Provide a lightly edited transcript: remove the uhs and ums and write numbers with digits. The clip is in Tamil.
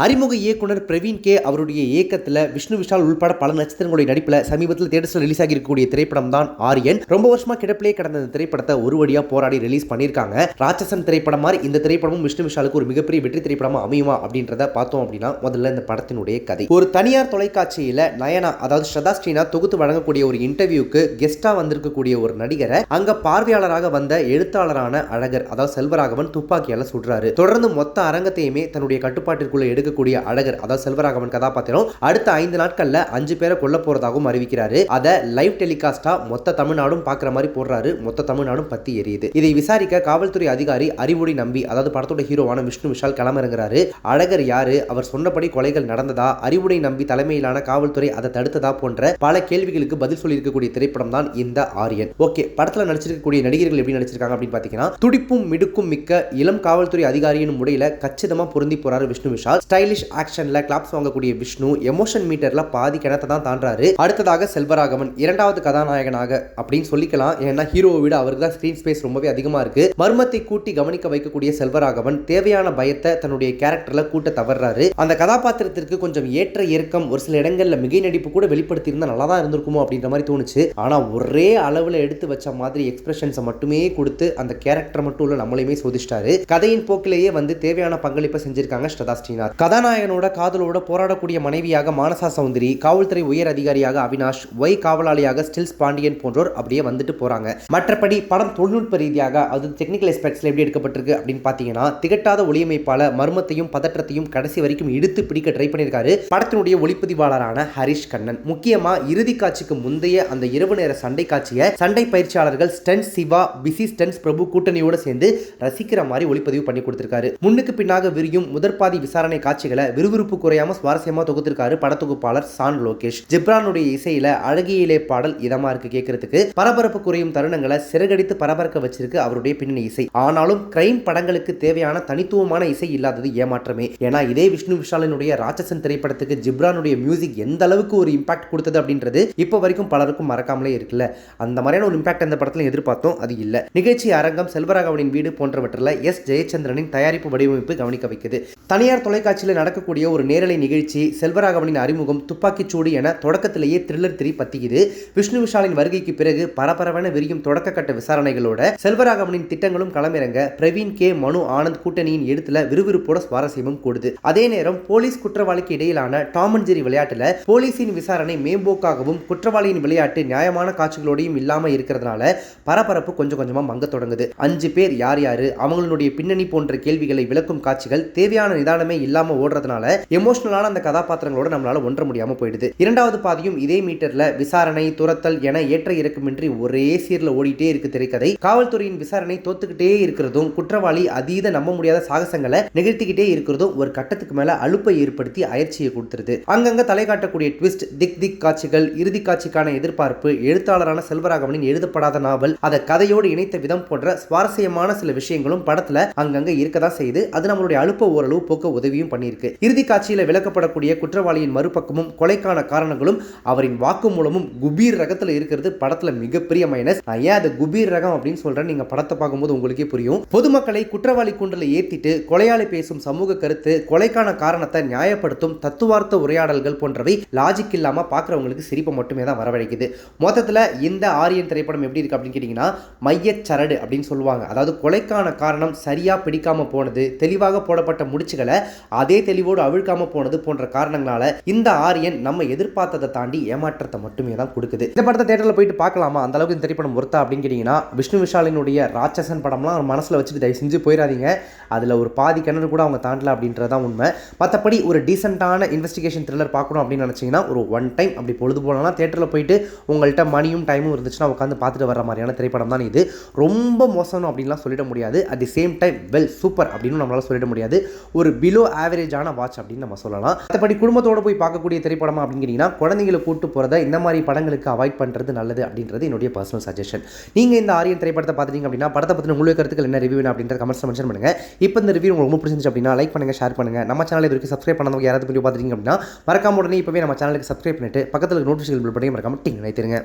அறிமுக இயக்குனர் பிரவீன் கே அவருடைய இயக்கத்தில் விஷ்ணு விஷால் உள்பட பல நட்சத்திரங்களுடைய நடிப்பில் சமீபத்தில் தேட்டர்ஸில் ரிலீஸ் ஆகி இருக்கக்கூடிய திரைப்படம் தான் ஆரியன். ரொம்ப வருஷமா கிடப்பிலே கடந்த இந்த திரைப்படத்தை ஒரு வழியா போராடி ரிலீஸ் பண்ணியிருக்காங்க. ராட்சசன் திரைப்படம் மாதிரி இந்த திரைப்படமும் விஷ்ணு விஷாலுக்கு ஒரு மிகப்பெரிய வெற்றி திரைப்படமா அமையுமா அப்படின்றத பார்த்தோம் அப்படின்னா, முதல்ல இந்த படத்தினுடைய கதை. ஒரு தனியார் தொலைக்காட்சியில் நயனா, அதாவது ஸ்ரதா ஸ்ரீநாத் தொகுத்து வழங்கக்கூடிய ஒரு இன்டர்வியூக்கு கெஸ்டா வந்திருக்கக்கூடிய ஒரு நடிகரை அங்க பார்வையாளராக வந்த எழுத்தாளரான அழகர், அதாவது செல்வராகவன் துப்பாக்கியால சுடுறாரு. தொடர்ந்து மொத்த அரங்கத்தையுமே தன்னுடைய கட்டுப்பாட்டிற்குள்ள எடுக்கக்கூடிய அழகர், அதாவது செல்வராகவன் கதாபாத்திரம் அடுத்த 5 நாட்கள்ல 5 பேரை கொல்ல போறதாகவும் அறிவிக்கிறாரு. அதை லைவ் டெலிகாஸ்டா மொத்த தமிழ்நாடும் பார்க்குற மாதிரி போடுறாரு. மொத்த தமிழ்நாடும் பத்தி எரியுது. இதை விசாரிக்க காவல்துறை அதிகாரி அறிவுடை நம்பி, அதாவது படத்தோட ஹீரோவான விஷ்ணு விஷால் களமிறங்குறாரு. அழகர் யாரு, அவர் சொன்னபடி கொலைகள் நடந்ததா, அறிவுடை நம்பி தலைமையிலான காவல்துறை அதை தடுத்ததா போன்ற பல கேள்விகளுக்கு பதில் சொல்லி இருக்கக்கூடிய திரைப்படம் தான் இந்த ஆரியன். ஓகே, படத்துல நடிச்சிருக்கக்கூடிய நடிகர்கள் எப்படி நடிச்சிருக்காங்க அப்படின்னு பாத்தீங்கன்னா, துடிப்பும் மிடுக்கும் மிக்க இளம் காவல்துறை அதிகாரியின் முறையில கச்சிதமா பொருந்தி போறாரு விஷ்ணு விஷால். ஸ்டைலிஷ் ஆக்ஷன்ல கிளாப்ஸ் வாங்கக்கூடிய விஷ்ணு எமோஷன் மீட்டர்ல பாதி கிணத்தை தான் தாண்டாரு. அடுத்ததாக செல்வராகவன் இரண்டாவது கதாநாயகனாக அப்படின்னு சொல்லிக்கலாம். ஏன்னா ஹீரோவை விட அவருக்கு தான் ஸ்கிரீன் ஸ்பேஸ் ரொம்பவே அதிகமா இருக்கு. மர்மத்தை கூட்டி கவனிக்க வைக்கக்கூடிய செல்வராகவன் தேவையான பயத்தை தன்னுடைய கேரக்டர்ல கூட்ட தவறாரு. அந்த கதாபாத்திரத்திற்கு கொஞ்சம் ஏற்ற இறக்கம் ஒரு சில இடங்கள்ல மிகை நடிப்பு கூட வெளிப்படுத்தி இருந்தா நல்லா தான் இருந்திருக்குமோ அப்படின்ற மாதிரி தோணுச்சு. ஆனா ஒரே அளவுல எடுத்து வச்ச மாதிரி எக்ஸ்பிரஷன்ஸை மட்டுமே கொடுத்து அந்த கேரக்டர் மட்டும் உள்ள நம்மளையுமே சோதிச்சிட்டாரு. கதையின் போக்கிலேயே வந்து தேவையான பங்களிப்பை செஞ்சிருக்காங்க ஸ்ரதா ஸ்ரீநாத். கதாநாயகனோட காதலோட போராடக்கூடிய மனைவியாக மானசா சௌந்தரி, காவல்துறை உயர் அதிகாரியாக அவினாஷ், ஒய் காவலாளியாக ஸ்டில்ஸ் பாண்டியன் போன்றோர் அப்படியே வந்துட்டு போறாங்க. மற்றபடி படம் தொழில்நுட்ப ரீதியாக அது டெக்னிக்கல் எஸ்பெக்ட்ஸ்ல எப்படி எடுக்கப்பட்டிருக்கு அப்படின்னு பாத்தீங்கன்னா, திகட்டாத ஒளியமைப்பால மர்மத்தையும் பதற்றத்தையும் கடைசி வரைக்கும் இழுத்து பிடிக்க ட்ரை பண்ணியிருக்காரு படத்தினுடைய ஒளிப்பதிவாளரான ஹரிஷ் கண்ணன். முக்கியமா இறுதி காட்சிக்கு முந்தைய அந்த இரவு நேர சண்டை காட்சியை சண்டை பயிற்சியாளர்கள் ஸ்டன்ஸ் சிவா, பிசி ஸ்டன்ஸ் பிரபு கூட்டணியோட சேர்ந்து ரசிக்கிற மாதிரி ஒளிப்பதிவு பண்ணி கொடுத்திருக்காரு. முன்னுக்கு பின்னாக விரியும் முதற்பாதி விசாரணை காட்சிகளை விறுவிறுப்பு குறையாம சுவாரஸ்யமா தொகுத்திருக்காரு படத்தொகுப்பாளர் சான் லோகேஷ். ஜிப்ரானுடைய இசையில அழகியிலே பாடல் இதமா இருக்கு கேட்கறதுக்கு. பரபரப்பு குறையும் தருணங்களை சிறகடித்து பரபரக்க வச்சிருக்கு அவருடைய பின்னணி இசை. ஆனாலும் கிரைம் படங்களுக்கு தேவையான தனித்துவமான இசை இல்லாதது ஏமாற்றமே. ஏன்னா இதே விஷ்ணு விஷாலினுடைய ராட்சசன் திரைப்படத்துக்கு ஜிப்ரானுடைய மியூசிக் எந்த அளவுக்கு ஒரு இம்பாக்ட் கொடுத்தது அப்படின்றது இப்போ வரைக்கும் பலருக்கும் மறக்காமலே இருக்குல்ல. அந்த மாதிரியான ஒரு இம்பாக்ட் அந்த படத்துல எதிர்பார்த்தோம், அது இல்ல. நிகழ்ச்சி அரங்கம், செல்வராகவனின் வீடு போன்றவற்றில் எஸ் ஜெயச்சந்திரனின் தயாரிப்பு வடிவமைப்பு கவனிக்க வைக்குது. தனியார் தொலைக்காட்சியில் நடக்கக்கூடிய ஒரு நேரலை நிகழ்ச்சி, செல்வராகவனின் அறிமுகம், துப்பாக்கிச்சூடு என தொடக்கத்திலேயே த்ரில்லர் திரி பத்திக்குது. விஷ்ணு விஷாலின் வருகைக்கு பிறகு பரபரவென விரியும் தொடக்க கட்ட விசாரணைகளோட செல்வராகவனின் திட்டங்களும் களமிறங்க பிரவீன் கே, மனு ஆனந்த் கூட்டணியின் எழுத்துல விறுவிறுப்போட சுவாரஸ்யமும் கூடுது. அதே நேரம் போலீஸ் குற்றவாளிக்கு இடையிலான டாம் அண்ட் ஜெர்ரி விளையாட்டுல போலீசின் விசாரணை மேம்போக்காகவும் குற்றவாளியின் விளையாட்டு நியாயமான காட்சிகளோடையும் இல்லாம இருக்கிறதுனால பரபரப்பு கொஞ்சம் கொஞ்சமா மங்க தொடங்குது. 5 பேர் யார் யாரு, அவங்களுடைய பின்னணி போன்ற கேள்விகளை விளக்கும் காட்சிகள் தேவையான நிதானமே இல்லாம ஓடுறதுனால எமோஷனலான அந்த கதாபாத்திரங்களோட நம்மளால ஒன்ற முடியாம போயிடுது. இரண்டாவது பாதியும் இதே மீட்டர்ல விசாரணை, துரத்தல் என ஏற்ற இறக்கமின்றி ஒரே சீர்ல ஓடிட்டே இருக்கு திரைக்கதை. காவல்துறையின் விசாரணை தோத்துக்கிட்டே இருக்கிறதும், குற்றவாளி அதீத நம்ப முடியாத சாகசங்களை நிகழ்த்திக்கிட்டே இருக்கிறதும் ஒரு கட்டத்துக்கு மேல அலுப்பை ஏற்படுத்தி அயற்சியை கொடுத்துருது. அங்கங்க தலை காட்டக்கூடிய ட்விஸ்ட், திக் காட்சிகள், இறுதி காட்சிக்கான எதிர்பார்ப்பு, எழுத்தாளரான செல்வராகவனின் எழுதப்படாத நாவல் அதை கதையோடு இணைத்த விதம் போன்ற சுவாரஸ்யமான சில விஷயங்களும் படத்துல அங்கங்க இருக்கதான் செய்து அது நம்மளுடைய அலுப்பை ஓரளவு போக்க உதவியும் பண்ணியிருக்கு. இறுதி காட்சியில விளக்கப்படக்கூடிய குற்றவாளியின் மறுபக்கமும் கொலைக்கான காரணங்களும் அவரின் வாக்கு மூலமும் குபீர் ரகத்துல இருக்கிறது படத்துல மிகப்பெரிய மைனஸ். ஏன் அது குபீர் ரகம் அப்படின்னு சொல்றேன், நீங்க படத்தை பார்க்கும்போது உங்களுக்கே புரியும். பொதுமக்களை குற்றவாளி கூண்டில் ஏத்திட்டு கொலையாளி பேசும் சமூக கருத்து, கொலைக்கான காரணத்தை நியாயப்படுத்தும் தத்துவார்த்த உரையாடல்கள் போன்றவை லாஜிக் இல்லாம பாக்குறவங்களுக்கு சிரிப்பை மட்டுமே தான் வரவழைக்குது. மொத்தத்துல இந்த ஆரியன் திரைப்படம் எப்படி இருக்கு அப்படின்னு கேட்டீங்கன்னா, மையச்சரடு அப்படின்னு சொல்லுவாங்க. அதாவது கொலைக்கான காரணம் சரியா பிடிக்காம போனது, தெளிவாக போடப்பட்ட முடிச்சுகளை அதே தெளிவோடு அவிழ்க்காம போனது போன்ற காரணங்களால இந்த ஆரியன் நம்ம எதிர்பார்த்ததை தாண்டி ஏமாற்றத்தை மட்டுமே தான் கொடுக்குது. இந்த படத்தை தியேட்டர்ல போயிட்டு பார்க்கலாமா, அந்த அளவுக்கு இந்த திரைப்படம் ஒர்த்தா அப்படின்னு கேட்டீங்கன்னா, விஷ்ணு விஷாலினுடைய ராட்சசன் படம்லாம் மனசுல வச்சுட்டு தயவு செஞ்சு போயிடாதீங்க. அதுல ஒரு பாதி கிணறு கூட அவங்க தாண்டல அப்படின்றதான் உண்மை. மற்றபடி ஒரு டீசென்டான இன்வெஸ்டிகேஷன் த்ரில்லர் பார்க்கணும் அப்படின்னு நினைச்சீங்கன்னா ஒரு ஒன் டைம் அப்படி பொழுது போனா தியேட்டர்ல போயிட்டு உங்கள்கிட்ட மணியும் டைமும் இருந்துச்சுன்னா உட்காந்து பார்த்துட்டு வர மாதிரியான திரைப்படம் தான் இது. ரொம்ப மோசம் அப்படின்லாம் சொல்லிட முடியாது. At the same time well super அப்படின்னு நம்மளால சொல்லிட முடியாது. ஒரு பிலோ ஆவரேஜான வாட்ச் அப்படின்னு நம்ம சொல்லலாம். மற்றபடி குடும்பத்தோட போய் பார்க்கக்கூடிய திரைப்படமா அப்படின்னு கேட்டீங்கன்னா, குழந்தைங்களை கூட்டு போறத இந்த மாதிரி படங்களுக்கு அவாய்ட் பண்றது நல்லது அப்படின்றது என்னுடைய பர்சனல் சஜஷன். நீங்க இந்த ஆரியன் திரைப்படத்தை பார்த்துட்டீங்க அப்படின்னா, படத்தை பத்தின உங்களுக்கு கருத்துக்கள் என்ன, ரிவ்யூ அப்படின்ற கமெண்ட்ஸ் மென்ஷன் பண்ணுங்க. இப்போ இந்த ரிவ்யூ உங்களுக்கு ரொம்ப பிடிச்சிருந்துச்சு அப்படின்னா லைக் பண்ணுங்க, ஷேர் பண்ணுங்க. நம்ம சேனல் இது வரைக்கும் சப்ஸ்கிரைப் பண்ணாதவங்க யாராவது வீடியோ பார்த்துட்டீங்க அப்படின்னா மறக்காம உடனே இப்பவே நம்ம சேனலுக்கு சப்ஸ்கிரைப் பண்ணிட்டு பக்கத்துல நோட்டிஃபிகேஷன் பெல் பட்டனை மறக்காம டிங் நினைத்துருங்க.